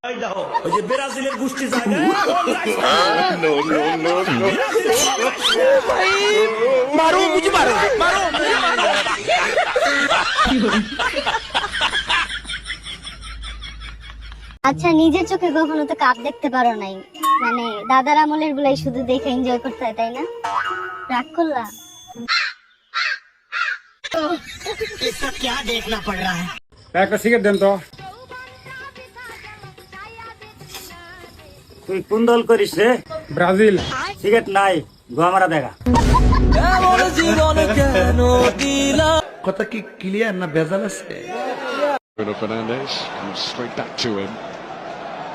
ওই যে ব্রাজিলের গোষ্ঠী জায়গায় मारो मुझे मारो मारो मुझे मारो। আচ্ছা নিজের চোখে কখনো তো কাপ দেখতে পারো নাই, মানে দাদার আমলের গুলাই শুধু দেখে এনজয় করতে হয় তাই না? রাগ করলা? একটা সিগারেট দেন তো। তুই কোন দল করিস রে? ব্রাজিল। সিগারেট নাই, গোয়া মারা দেখা। কথা কি ক্লিয়ার না ভেজাল আছে? Bruno Fernandes comes straight back to him.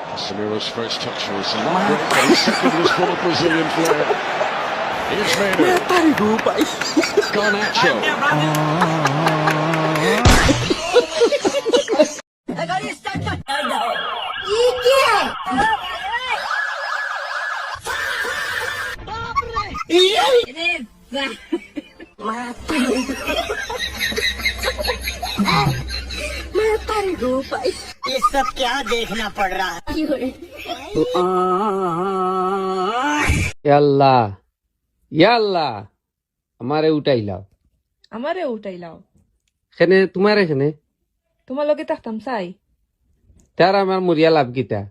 Casemiro's first touch was not great, but his second was full of Brazilian flair. Here's Maynard. Garnacho. ये सब क्या देखना पड़ रहा है? আল্লাহ আল্লাহ আমারে উঠাইলাও, আমারে উঠাইলাও। এখানে তোমার এখানে তোমার লগে থাকতাম চাই। তার আমার মরিয়া লাভ গীতা।